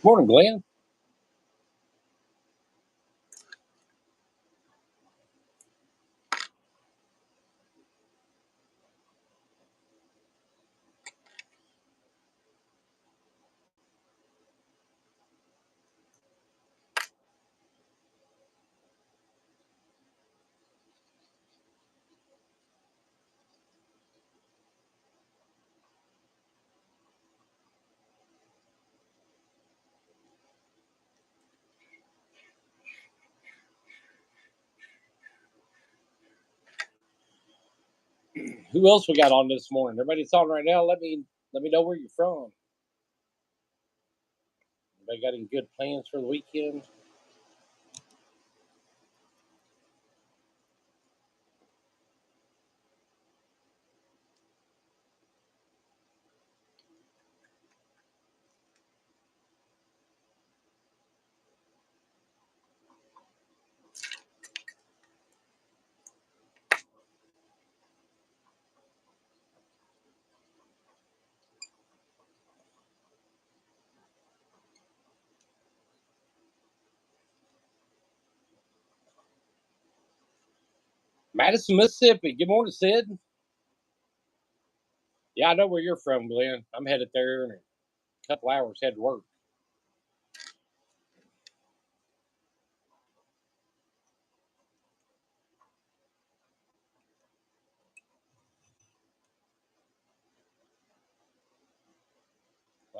Morning, Glenn. Who else we got on this morning? Everybody's on right now. Let me know where you're from. Anybody got any good plans for the weekend? Madison, Mississippi. Good morning, Sid. Yeah, I know where you're from, Glenn. I'm headed there in a couple hours. Head to work.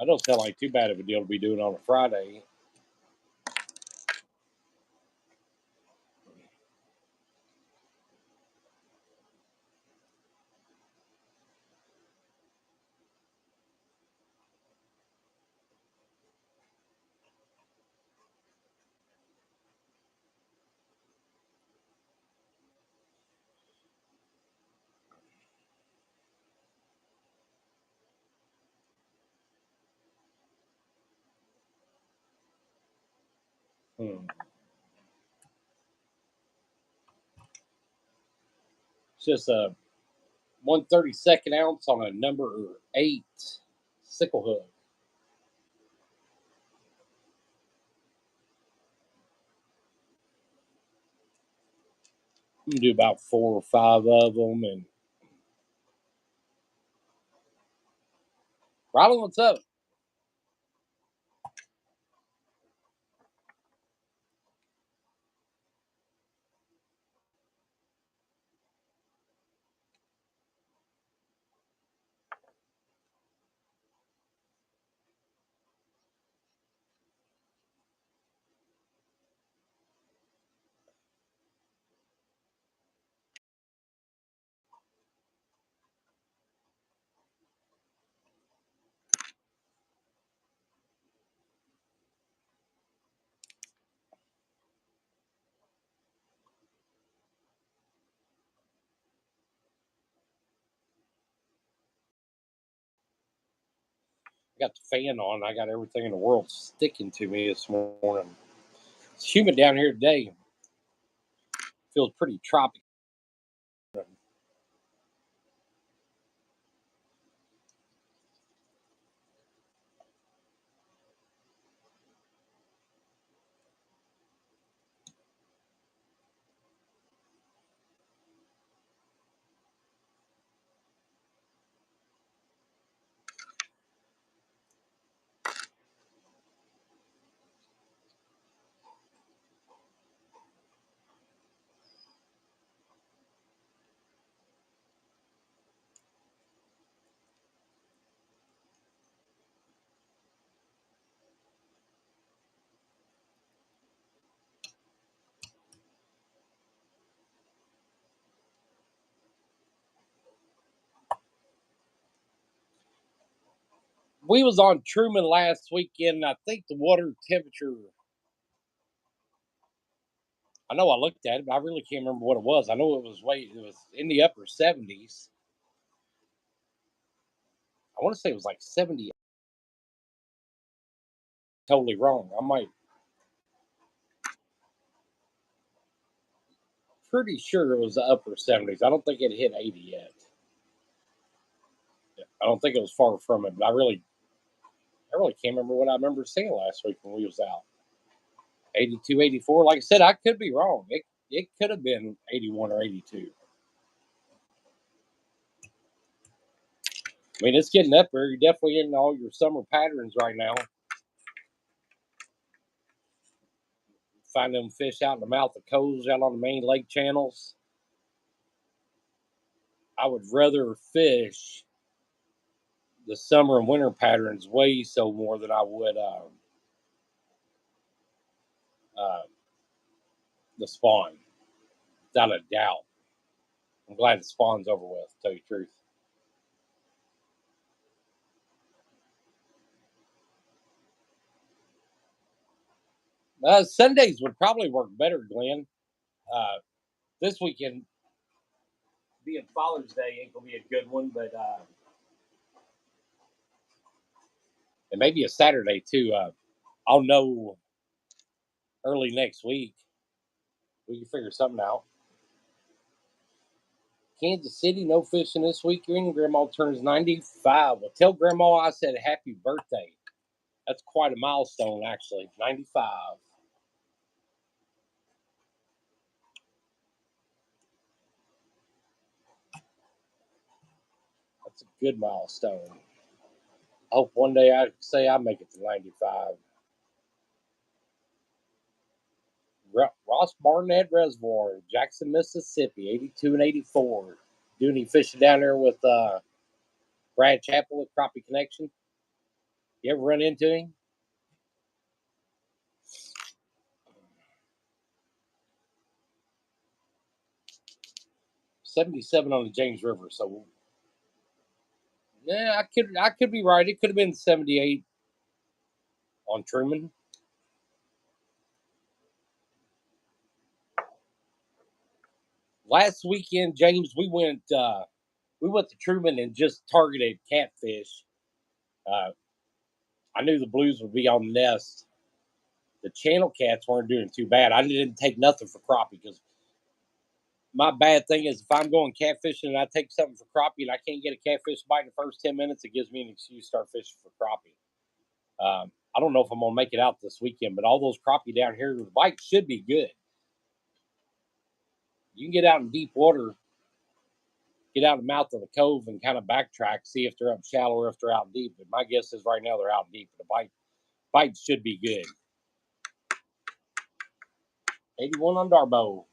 I don't sound like too bad of a deal to be doing on a Friday. Hmm. It's just a 1/32 ounce on a number 8 sickle hook. I'm gonna do about 4 or 5 of them. And Riley, what's up? I got the fan on. I got everything in the world sticking to me this morning. It's humid down here today. Feels pretty tropical. We was on Truman last weekend. And I think the water temperature. I know I looked at it, but I really can't remember what it was. I know it was way. It was in the upper 70s. I want to say it was like 70. Totally wrong. I might. Pretty sure it was the upper 70s. I don't think it hit 80 yet. I don't think it was far from it. But I really I really can't remember what I remember seeing last week when we was out. 82, 84. Like I said, I could be wrong. It could have been 81 or 82. I mean, it's getting up there. You're definitely in all your summer patterns right now. Find them fish out in the mouth of coves, out on the main lake channels. I would rather fish the summer and winter patterns way so more than I would uh, the spawn, without a doubt. I'm glad the spawn's over with, to tell you the truth. Sundays would probably work better, Glenn. This weekend, being Father's Day, ain't gonna be a good one, but it may be a Saturday too. I'll know early next week. We can figure something out. Kansas City, no fishing this weekend. Grandma turns 95. Well, tell Grandma I said happy birthday. That's quite a milestone, actually. 95. That's a good milestone. I hope one day I say I make it to 95. Ross Barnett Reservoir, Jackson, Mississippi, 82 and 84. Doing any fishing down there with Brad Chappell at Crappie Connection? You ever run into him? 77 on the James River. So yeah, I could be right. It could have been 78 on Truman. Last weekend, James, we went to Truman and just targeted catfish. Uh, I knew the blues would be on the nest. The channel cats weren't doing too bad. I didn't take nothing for crappie because my bad thing is if I'm going catfishing and I take something for crappie and I can't get a catfish bite in the first 10 minutes, it gives me an excuse to start fishing for crappie. I don't know if I'm going to make it out this weekend, but all those crappie down here, the bites should be good. You can get out in deep water, get out the mouth of the cove and kind of backtrack, see if they're up shallow or if they're out deep. But my guess is right now they're out deep. The bites should be good. 81 on Darbo.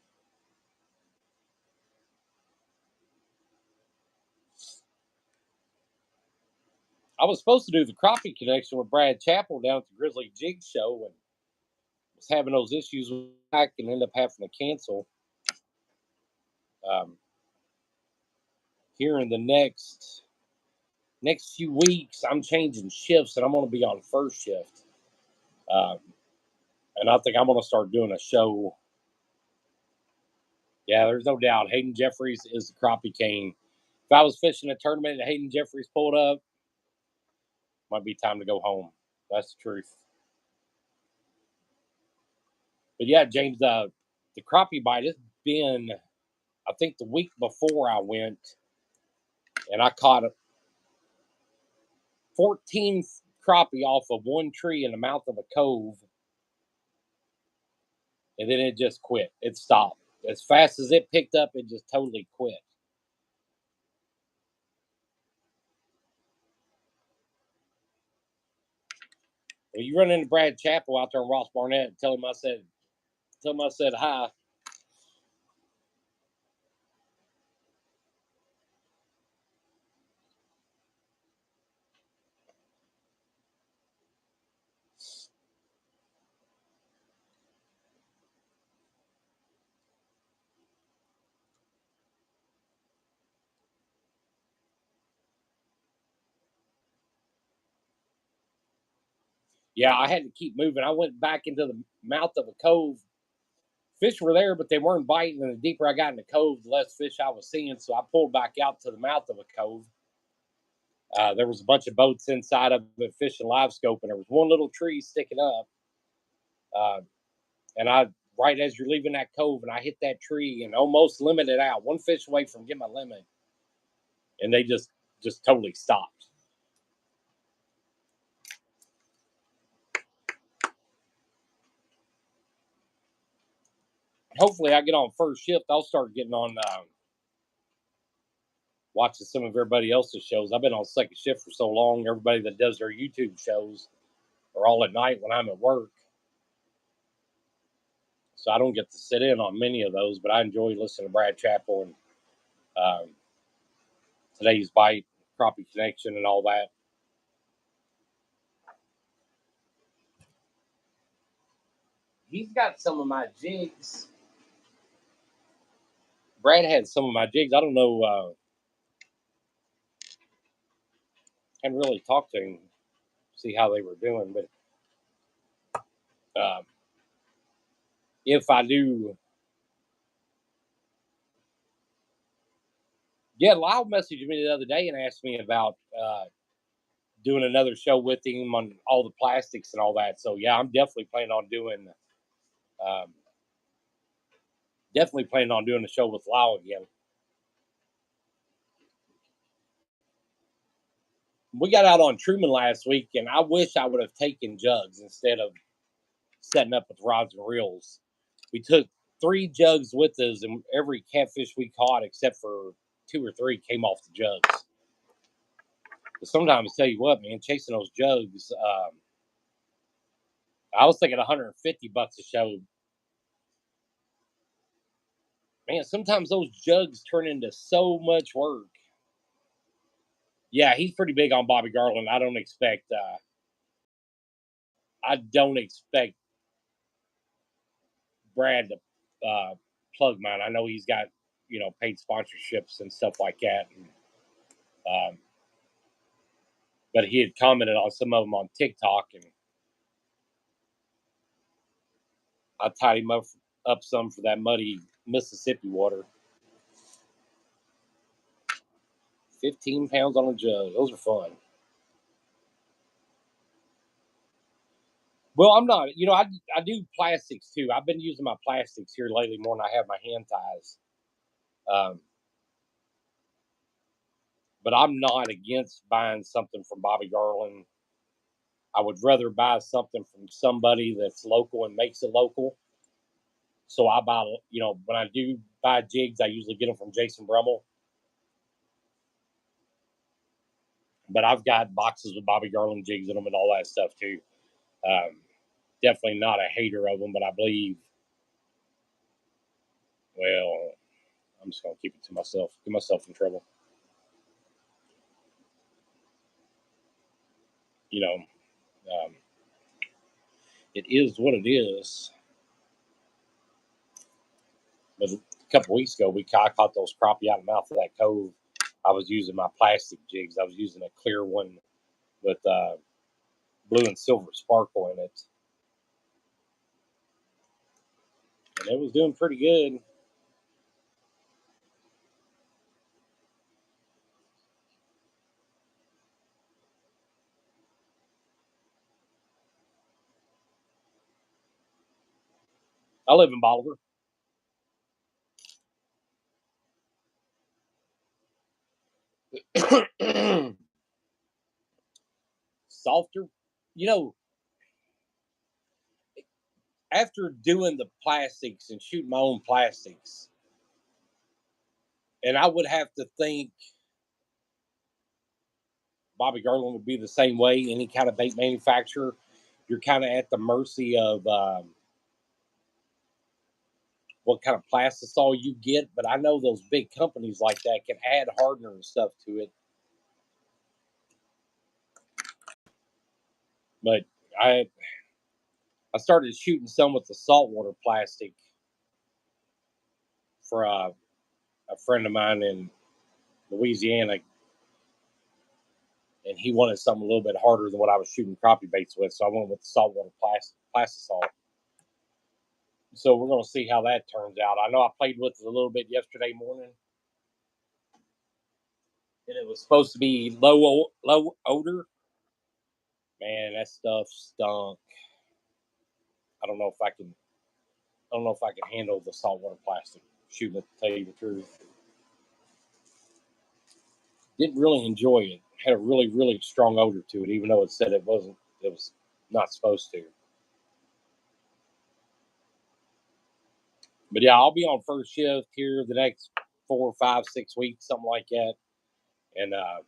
I was supposed to do the crappie connection with Brad Chappell down at the Grizzly Jig Show and was having those issues with back and ended up having to cancel. Um, Here in the next few weeks, I'm changing shifts and I'm going to be on first shift. Um, and I think I'm going to start doing a show. Yeah, there's no doubt. Hayden Jeffries is the crappie king. If I was fishing a tournament and Hayden Jeffries pulled up, might be time to go home. That's the truth. But yeah, James, the crappie bite has been, I think the week before I went, and I caught 14 crappie off of one tree in the mouth of a cove, and then it just quit. It stopped. As fast as it picked up, it just totally quit. Well, you run into Brad Chappell out there in Ross Barnett and tell him I said hi. Yeah, I had to keep moving. I went back into the mouth of a cove. Fish were there, but they weren't biting. And the deeper I got in the cove, the less fish I was seeing. So I pulled back out to the mouth of a cove. There was a bunch of boats inside of it fishing live scope, and there was one little tree sticking up. Uh, and I, right as you're leaving that cove, and I hit that tree and almost limited out, one fish away from getting my limit, and they just totally stopped. hopefully I get on first shift. I'll start getting on watching some of everybody else's shows. I've been on second shift for so long. Everybody that does their YouTube shows are all at night when I'm at work. So I don't get to sit in on many of those, but I enjoy listening to Brad Chappell and Today's Bite, Crappie Connection, and all that. He's got some of my jigs. Brad had some of my jigs. I don't know. Hadn't really talked to him, see how they were doing, but if I do, yeah, Lyle messaged me the other day and asked me about doing another show with him on all the plastics and all that. So yeah, I'm definitely planning on doing a show with Lyle again. We got out on Truman last week, and I wish I would have taken jugs instead of setting up with rods and reels. We took 3 jugs with us, and every catfish we caught, except for 2 or 3, came off the jugs. But sometimes, tell you what, man, chasing those jugs, I was thinking $150 a show. Man, sometimes those jugs turn into so much work. Yeah, he's pretty big on Bobby Garland. I don't expect Brad to plug mine. I know he's got, paid sponsorships and stuff like that. And, but he had commented on some of them on TikTok, and I tied him up some for that muddy Mississippi water. 15 pounds on a jug. Those are fun. Well, I'm not. I do plastics too. I've been using my plastics here lately more than I have my hand ties. Um, but I'm not against buying something from Bobby Garland. I would rather buy something from somebody that's local and makes it local. So I buy, when I do buy jigs, I usually get them from Jason Brummel. But I've got boxes with Bobby Garland jigs in them and all that stuff too. Definitely not a hater of them, but I believe, well, I'm just going to keep it to myself, get myself in trouble. It is what it is. But a couple weeks ago, I caught those crappie out of the mouth of that cove. I was using my plastic jigs. I was using a clear one with blue and silver sparkle in it. And it was doing pretty good. I live in Bolivar. Softer. After doing the plastics and shooting my own plastics, and I would have to think Bobby Garland would be the same way. Any kind of bait manufacturer, you're kind of at the mercy of what kind of plastisol you get. But I know those big companies like that can add hardener and stuff to it. But I started shooting some with the saltwater plastic for a friend of mine in Louisiana, and he wanted something a little bit harder than what I was shooting crappie baits with, so I went with the saltwater plastisol. So we're going to see how that turns out. I know I played with it a little bit yesterday morning, and it was supposed to be low odor. Man, that stuff stunk. I don't know if I can. I don't know if I can handle the saltwater plastic shooting it, to tell you the truth. Didn't really enjoy it. Had a really, really strong odor to it, even though it said it wasn't. It was not supposed to. But yeah, I'll be on first shift here the next 4, 5, 6 weeks, something like that. And I'd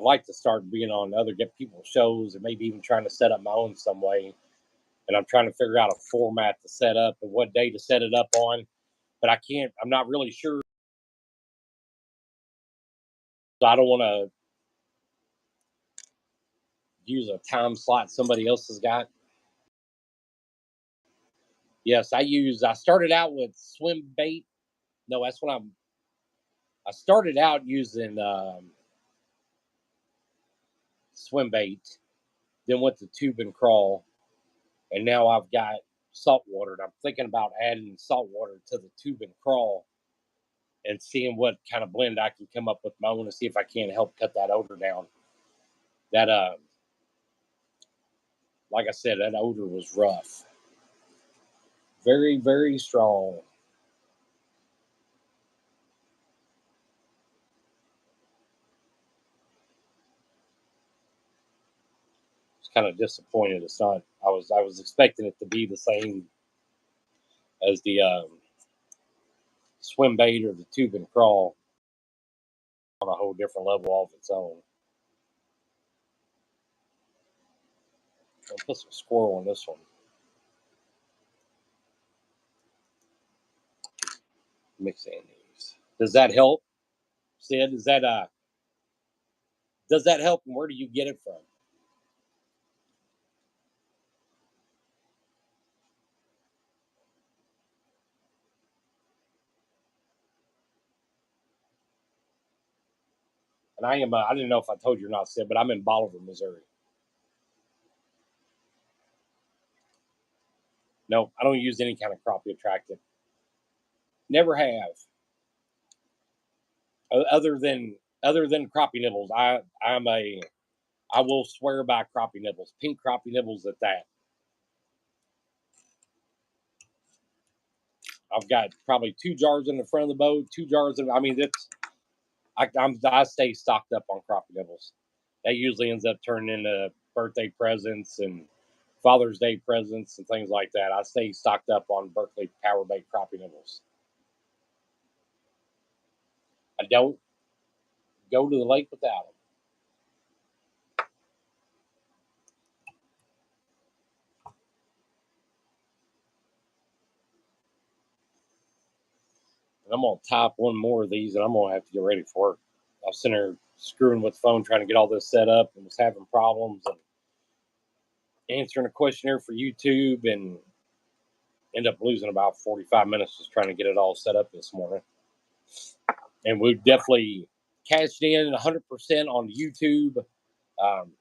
like to start being on other get people shows and maybe even trying to set up my own some way. And I'm trying to figure out a format to set up and what day to set it up on. But I can't. I'm not really sure. So I don't want to use a time slot somebody else has got. Yes, I started out with swim bait. No, that's what I started out using swim bait, then went to tube and crawl, and now I've got salt water. And I'm thinking about adding salt water to the tube and crawl and seeing what kind of blend I can come up with my own and see if I can help cut that odor down. That like I said, that odor was rough, very very strong. It's kind of disappointed. It's not. I was expecting it to be the same as the swim bait or the tube and crawl on a whole different level all of its own. I'll put some squirrel on this one. Mix in these. Does that help, Sid? Does that help? And where do you get it from? And I am. I didn't know if I told you or not, Sid, but I'm in Bolivar, Missouri. No, I don't use any kind of crappie attractant. Never have. Other than crappie nibbles, I will swear by crappie nibbles, pink crappie nibbles at that. I've got probably 2 jars in the front of the boat, 2 jars of. I mean, I stay stocked up on crappie nibbles. That usually ends up turning into birthday presents and Father's Day presents and things like that. I stay stocked up on Berkeley Power Bait crappie nibbles. I don't go to the lake without them. And I'm gonna type one more of these, and I'm gonna have to get ready for work. I was sitting there screwing with the phone trying to get all this set up, and was having problems and answering a questionnaire for YouTube, and end up losing about 45 minutes just trying to get it all set up this morning. And we definitely cashed in 100% on YouTube. Um,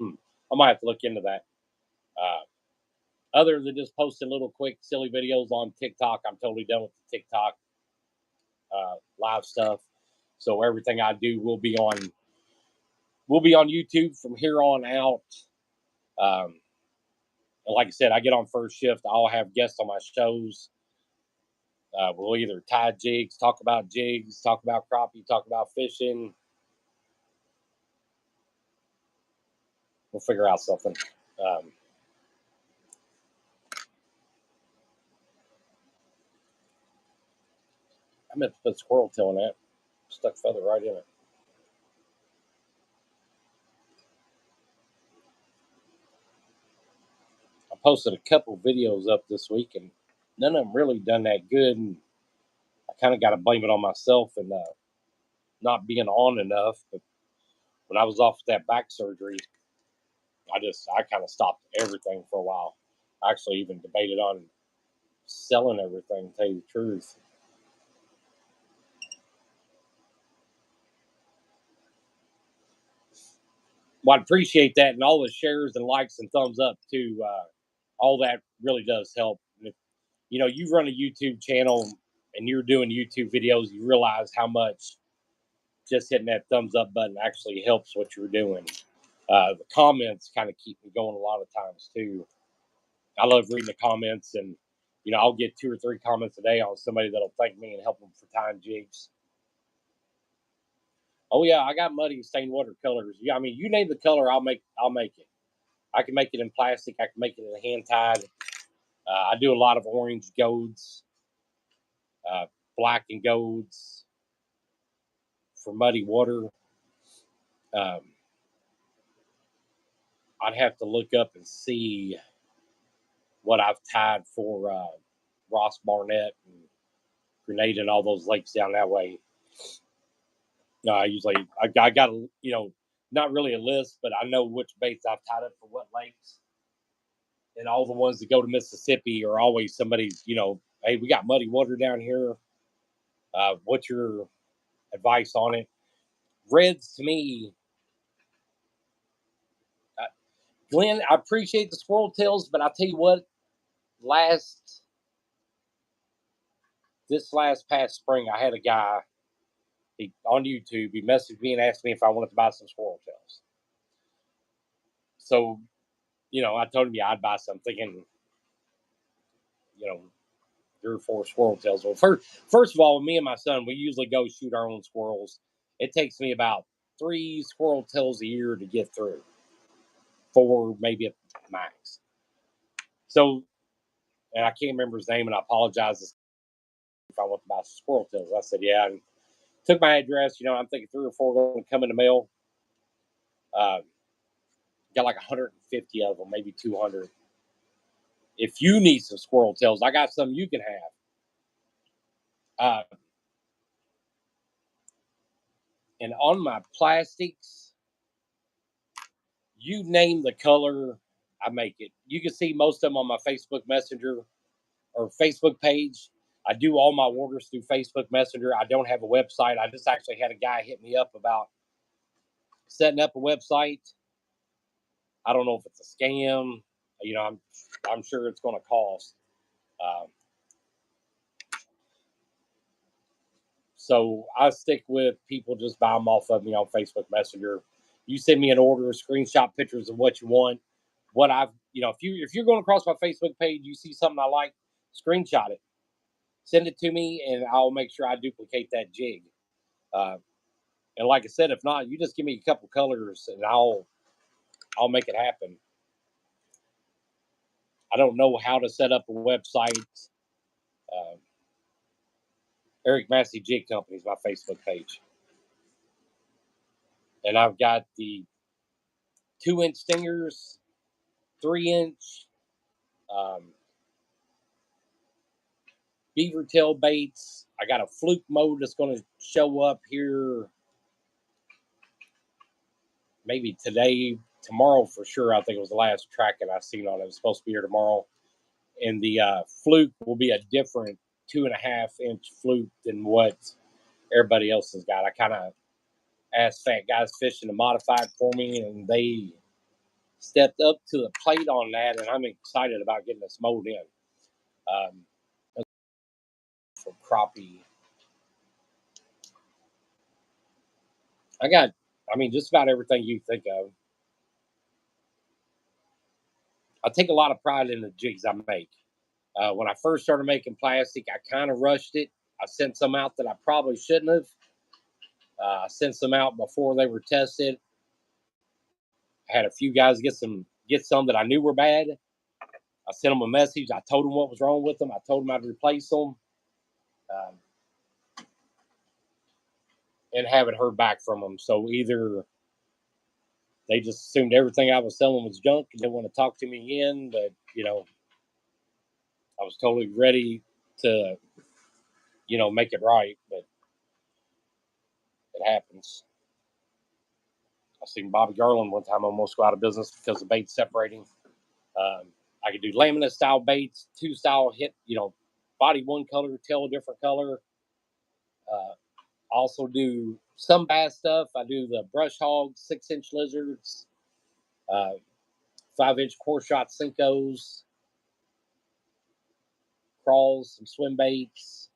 I might have to look into that. Uh, Other than just posting little quick silly videos on TikTok, I'm totally done with the TikTok live stuff. So everything I do will be on YouTube from here on out. Um, and like I said, I get on first shift. I'll have guests on my shows. We'll either tie jigs, talk about jigs, talk about crappie, talk about fishing. We'll figure out something. Um, I meant to put squirrel tail in that. Stuck feather right in it. I posted a couple videos up this week, and none of them really done that good. And I kind of got to blame it on myself and not being on enough. But when I was off with that back surgery, I kind of stopped everything for a while. I actually even debated on selling everything. To tell you the truth, well, I appreciate that and all the shares and likes and thumbs up too. All that really does help. And if, you run a YouTube channel and you're doing YouTube videos, you realize how much just hitting that thumbs up button actually helps what you're doing. The comments kind of keep me going a lot of times too. I love reading the comments, and I'll get 2 or 3 comments a day on somebody that'll thank me and help them for tying jigs. Oh yeah, I got muddy and stained watercolors. Yeah, I mean, you name the color, I'll make it. I can make it in plastic. I can make it in hand tied. I do a lot of orange goads, black and goads for muddy water. Um, I'd have to look up and see what I've tied for Ross Barnett and Grenada and all those lakes down that way. Usually I got a, not really a list, but I know which baits I've tied up for what lakes. And all the ones that go to Mississippi are always somebody, hey, we got muddy water down here. What's your advice on it? Reds, to me, Glenn, I appreciate the squirrel tails, but I'll tell you what, this last past spring, I had a guy on YouTube. He messaged me and asked me if I wanted to buy some squirrel tails. So, I told him, yeah, I'd buy some, thinking, 3 or 4 squirrel tails. Well, first of all, me and my son, we usually go shoot our own squirrels. It takes me about 3 squirrel tails a year to get through. 4, maybe at max. So, and I can't remember his name, and I apologize if I want to buy some squirrel tails. I said, yeah, and took my address. I'm thinking 3 or 4 going to come in the mail. Got like 150 of them, maybe 200. If you need some squirrel tails, I got some you can have. And on my plastics, you name the color, I make it. You can see most of them on my Facebook Messenger or Facebook page. I do all my orders through Facebook Messenger. I don't have a website. I just actually had a guy hit me up about setting up a website. I don't know if it's a scam. I'm sure it's going to cost. So I stick with people just buy them off of me on Facebook Messenger. You send me an order, screenshot pictures of what you want. What I've, if you're going across my Facebook page, you see something I like, screenshot it, send it to me, and I'll make sure I duplicate that jig. And like I said, if not, you just give me a couple colors, and I'll make it happen. I don't know how to set up a website. Eric Massey Jig Company is my Facebook page. And I've got the 2-inch stingers, 3-inch, beaver tail baits. I got a fluke mode that's going to show up here maybe today, tomorrow for sure. I think it was the last tracking I seen on it. It was supposed to be here tomorrow. And the fluke will be a different 2.5-inch fluke than what everybody else has got. I kind of asked Fat Guys Fishing to modify it for me, and they stepped up to the plate on that, and I'm excited about getting this mold in. For crappie, I got, just about everything you think of. I take a lot of pride in the jigs I make. When I first started making plastic, I kind of rushed it. I sent some out that I probably shouldn't have. I sent some out before they were tested. I had a few guys get some that I knew were bad. I sent them a message. I told them what was wrong with them. I told them I'd replace them. And haven't heard back from them. So either they just assumed everything I was selling was junk and didn't want to talk to me again. But, I was totally ready to, make it right. But it happens. I seen Bobby Garland one time almost go out of business because the bait separating. I could do laminate style baits, 2 style hit, body one color, tail a different color. Also do some bass stuff. I do the brush hog, 6-inch lizards, 5-inch core shot Cincos, crawls, some swim baits.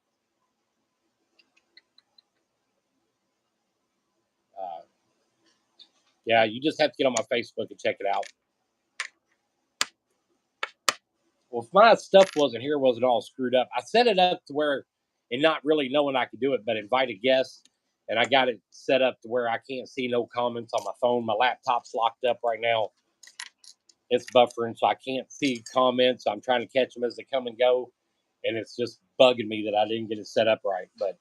Yeah, you just have to get on my Facebook and check it out. Well, if my stuff wasn't all screwed up, I set it up to where, and not really knowing I could do it, but invite a guest, and I got it set up to where I can't see no comments on my phone. My laptop's locked up right now. it's buffering, so I can't see comments. I'm trying to catch them as they come and go, and it's just bugging me that I didn't get it set up right. But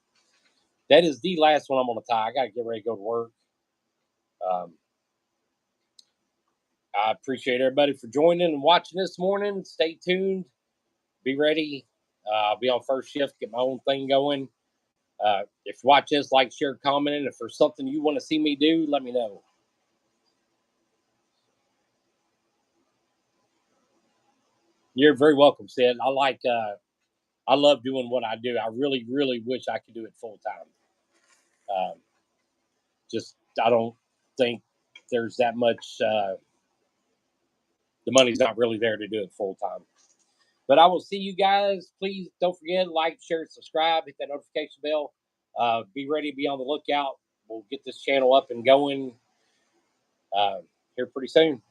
that is the last one I'm going to tie. I got to get ready to go to work. Um, I appreciate everybody for joining and watching this morning. Stay tuned. Be ready. I'll be on first shift, get my own thing going. If you watch this, like, share, comment. And if there's something you want to see me do, let me know. You're very welcome, Sid. I love doing what I do. I really, really wish I could do it full time. Um, just, I don't think there's that much, the money's not really there to do it full time. But I will see you guys. Please don't forget, like, share, subscribe, hit that notification bell. Be ready, be on the lookout. We'll get this channel up and going here pretty soon.